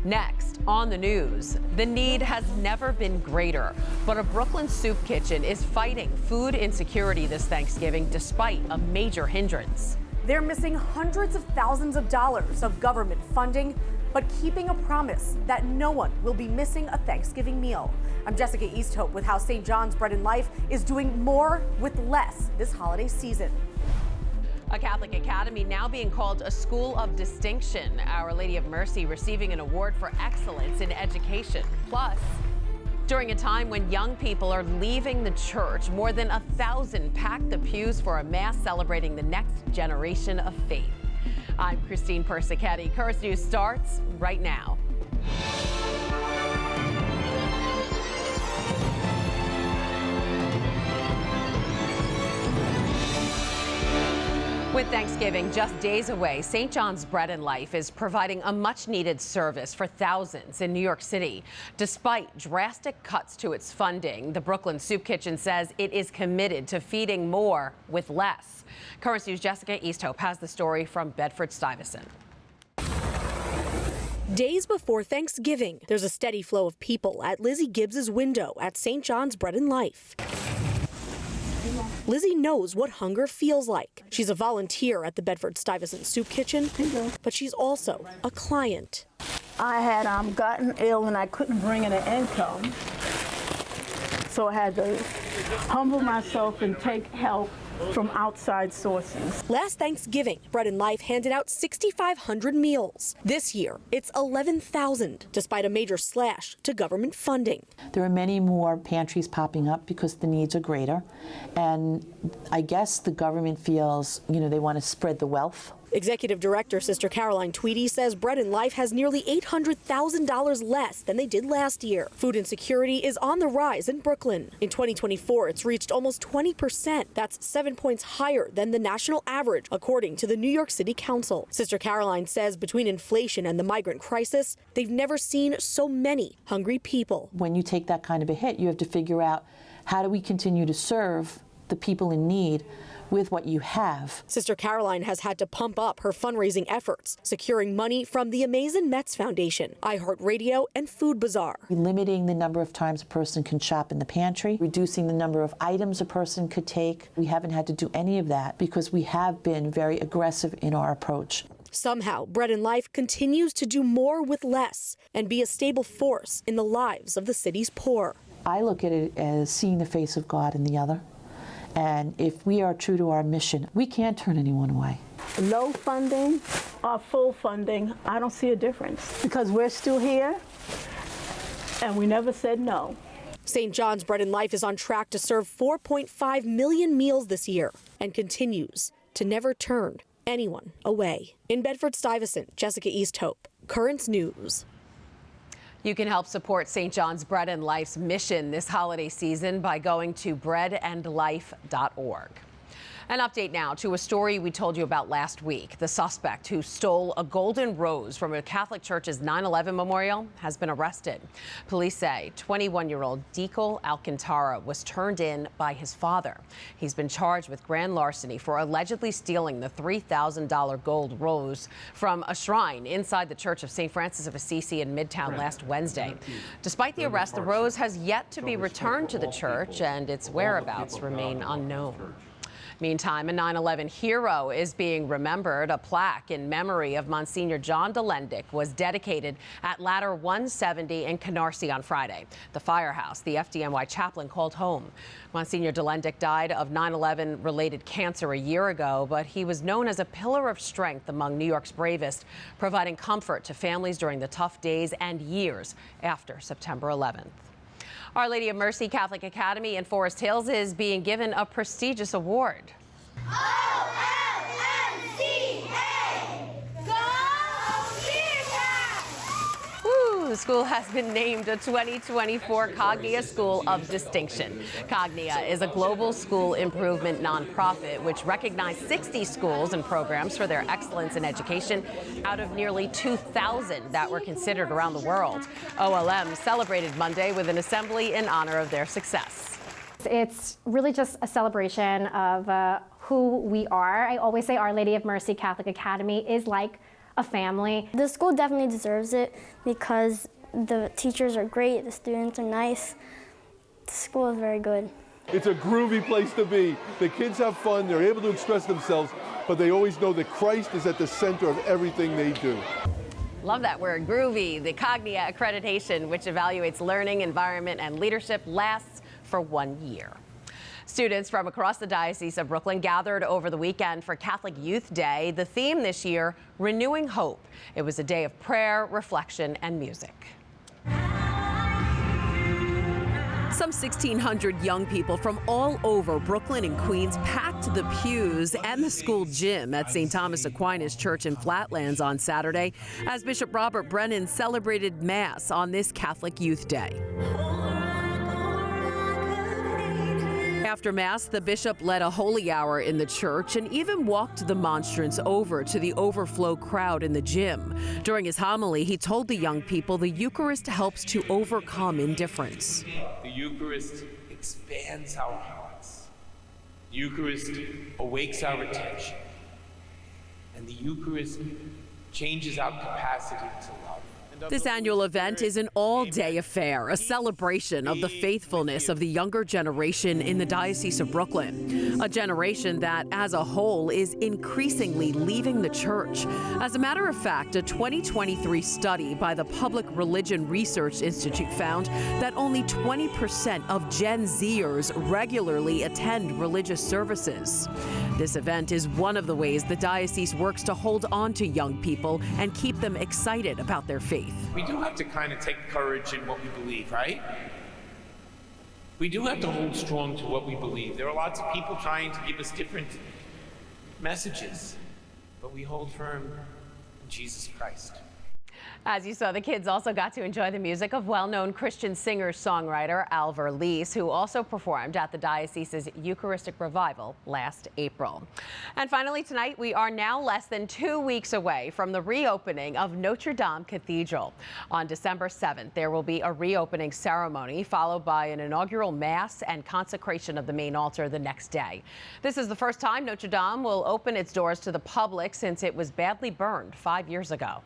Next on the news, the need has never been greater, but a Brooklyn soup kitchen is fighting food insecurity this Thanksgiving despite a major hindrance. They're missing hundreds of thousands of dollars of government funding, but keeping a promise that no one will be missing a Thanksgiving meal. I'm Jessica Easthope with how St. John's Bread and Life is doing more with less this holiday season. A Catholic academy now being called a school of distinction. Our Lady of Mercy receiving an award for excellence in education. Plus, during a time when young people are leaving the church, more than 1,000 packed the pews for a mass celebrating the next generation of faith. I'm Christine Persichetti. Currents News starts right now. With Thanksgiving just days away, St. John's Bread and Life is providing a much-needed service for thousands in New York City. Despite drastic cuts to its funding, the Brooklyn Soup Kitchen says it is committed to feeding more with less. Currents News' Jessica Easthope has the story from Bedford-Stuyvesant. Days before Thanksgiving, there's a steady flow of people at Lizzie Gibbs's window at St. John's Bread and Life. Lizzie knows what hunger feels like. She's a volunteer at the Bedford-Stuyvesant Soup Kitchen, but she's also a client. I had gotten ill and I couldn't bring in an income, so I had to humble myself and take help from outside sources. Last Thanksgiving, Bread and Life handed out 6,500 meals. This year, it's 11,000, despite a major slash to government funding. There are many more pantries popping up because the needs are greater. And I guess the government feels, they want to spread the wealth. Executive Director Sister Caroline Tweedy says Bread and Life has nearly $800,000 less than they did last year. Food insecurity is on the rise in Brooklyn. In 2024, it's reached almost 20%. That's 7 points higher than the national average, according to the New York City Council. Sister Caroline says between inflation and the migrant crisis, they've never seen so many hungry people. When you take that kind of a hit, you have to figure out how do we continue to serve the people in need with what you have. Sister Caroline has had to pump up her fundraising efforts, securing money from the Amazing Mets Foundation, iHeartRadio, and Food Bazaar. Limiting the number of times a person can shop in the pantry, reducing the number of items a person could take. We haven't had to do any of that because we have been very aggressive in our approach. Somehow, Bread and Life continues to do more with less and be a stable force in the lives of the city's poor. I look at it as seeing the face of God in the other. And if we are true to our mission, we can't turn anyone away. Low funding or full funding, I don't see a difference because we're still here and we never said no. St. John's Bread and Life is on track to serve 4.5 million meals this year and continues to never turn anyone away. In Bedford-Stuyvesant, Jessica Easthope, Currents News. You can help support St. John's Bread and Life's mission this holiday season by going to breadandlife.org. An update now to a story we told you about last week. The suspect who stole a golden rose from a Catholic church's 9/11 memorial has been arrested. Police say 21-year-old Decal Alcantara was turned in by his father. He's been charged with grand larceny for allegedly stealing the $3,000 gold rose from a shrine inside the Church of St. Francis of Assisi in Midtown last Wednesday. Despite the arrest, the rose has yet to be returned to the church and its whereabouts remain unknown. Meantime, a 9/11 hero is being remembered. A plaque in memory of Monsignor John Lavenburg was dedicated at Ladder 170 in Canarsie on Friday. The firehouse the FDNY chaplain called home. Monsignor Lavenburg died of 9/11 related cancer a year ago, but he was known as a pillar of strength among New York's bravest, providing comfort to families during the tough days and years after September 11th. Our Lady of Mercy Catholic Academy in Forest Hills is being given a prestigious award. The school has been named a 2024 Cognia School of Distinction. Cognia is a global school improvement nonprofit which recognized 60 schools and programs for their excellence in education out of nearly 2,000 that were considered around the world. OLM celebrated Monday with an assembly in honor of their success. It's really just a celebration of who we are. I always say Our Lady of Mercy Catholic Academy is like a family. The school definitely deserves it because the teachers are great, the students are nice. The school is very good. It's a groovy place to be. The kids have fun, they're able to express themselves, but they always know that Christ is at the center of everything they do. Love that word, groovy. The Cognia accreditation, which evaluates learning, environment, and leadership, lasts for 1 year. Students from across the Diocese of Brooklyn gathered over the weekend for Catholic Youth Day. The theme this year, Renewing Hope. It was a day of prayer, reflection, and music. Some 1,600 young people from all over Brooklyn and Queens packed the pews and the school gym at St. Thomas Aquinas Church in Flatlands on Saturday as Bishop Robert Brennan celebrated Mass on this Catholic Youth Day. After Mass, the bishop led a holy hour in the church and even walked the monstrance over to the overflow crowd in the gym. During his homily, he told the young people the Eucharist helps to overcome indifference. The Eucharist expands our hearts. The Eucharist awakes our attention. And the Eucharist changes our capacity to love. This annual event is an all-day affair, a celebration of the faithfulness of the younger generation in the Diocese of Brooklyn, a generation that, as a whole, is increasingly leaving the church. As a matter of fact, a 2023 study by the Public Religion Research Institute found that only 20% of Gen Zers regularly attend religious services. This event is one of the ways the diocese works to hold on to young people and keep them excited about their faith. We do have to kind of take courage in what we believe, right? We do have to hold strong to what we believe. There are lots of people trying to give us different messages, but we hold firm in Jesus Christ. As you saw, the kids also got to enjoy the music of well-known Christian singer-songwriter Alver Leese, who also performed at the diocese's Eucharistic Revival last April. And finally tonight, we are now less than 2 weeks away from the reopening of Notre Dame Cathedral. On December 7th, there will be a reopening ceremony followed by an inaugural Mass and consecration of the main altar the next day. This is the first time Notre Dame will open its doors to the public since it was badly burned 5 years ago.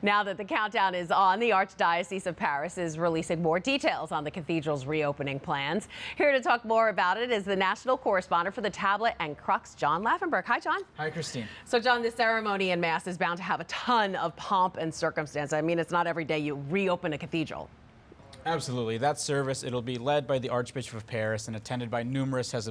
Now that the countdown is on, the Archdiocese of Paris is releasing more details on the cathedral's reopening plans. Here to talk more about it is the national correspondent for the Tablet and Crux, John Lavenburg. Hi, John. Hi, Christine. So, John, this ceremony in Mass is bound to have a ton of pomp and circumstance. I mean, it's not every day you reopen a cathedral. Absolutely. That service, it'll be led by the Archbishop of Paris and attended by numerous heads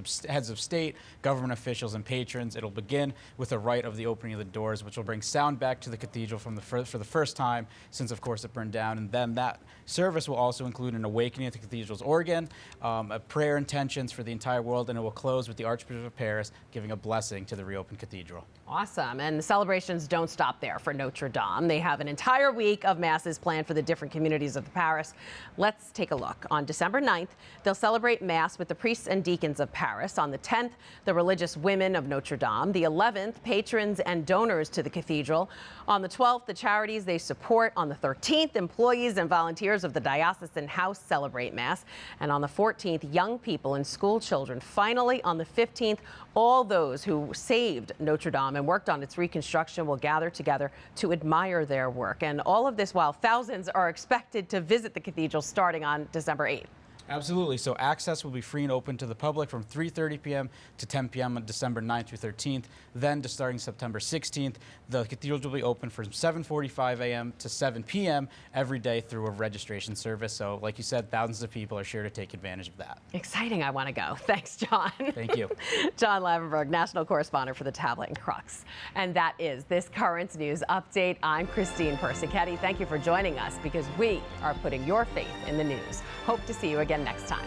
of state, government officials, and patrons. It'll begin with a rite of the opening of the doors, which will bring sound back to the cathedral for the first time since, of course, it burned down. And then that service will also include an awakening of the cathedral's organ, a prayer intentions for the entire world, and it will close with the Archbishop of Paris giving a blessing to the reopened cathedral. Awesome. And the celebrations don't stop there for Notre Dame. They have an entire week of Masses planned for the different communities of the parish. Let's take a look. On December 9th, they'll celebrate Mass with the priests and deacons of Paris. On the 10th, the religious women of Notre Dame. The 11th, patrons and donors to the cathedral. On the 12th, the charities they support. On the 13th, employees and volunteers of the diocesan house celebrate Mass. And on the 14th, young people and school children. Finally, on the 15th, all those who saved Notre Dame and worked on its reconstruction will gather together to admire their work. And all of this while thousands are expected to visit the cathedral starting on December 8th. Absolutely. So access will be free and open to the public from 3:30 p.m. to 10 p.m. on December 9th through 13th. Then, starting September 16th, the cathedral will be open from 7:45 a.m. to 7 p.m. every day through a registration service. So, like you said, thousands of people are sure to take advantage of that. Exciting. I want to go. Thanks, John. Thank you. John Lavenburg, national correspondent for the Tablet and Crux. And that is this Currents News Update. I'm Christine Persichetti. Thank you for joining us because we are putting your faith in the news. Hope to see you again next time.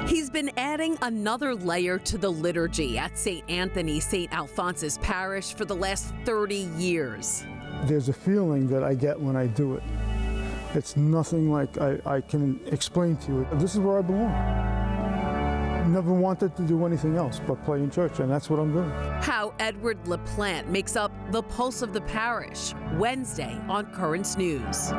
He's been adding another layer to the liturgy at St. Anthony, St. Alphonsus Parish for the last 30 years. There's a feeling that I get when I do it. It's nothing like I can explain to you. This is where I belong. never wanted to do anything else but play in church, and that's what I'm doing. How Edward LaPlante makes up the pulse of the parish, Wednesday on Currents News.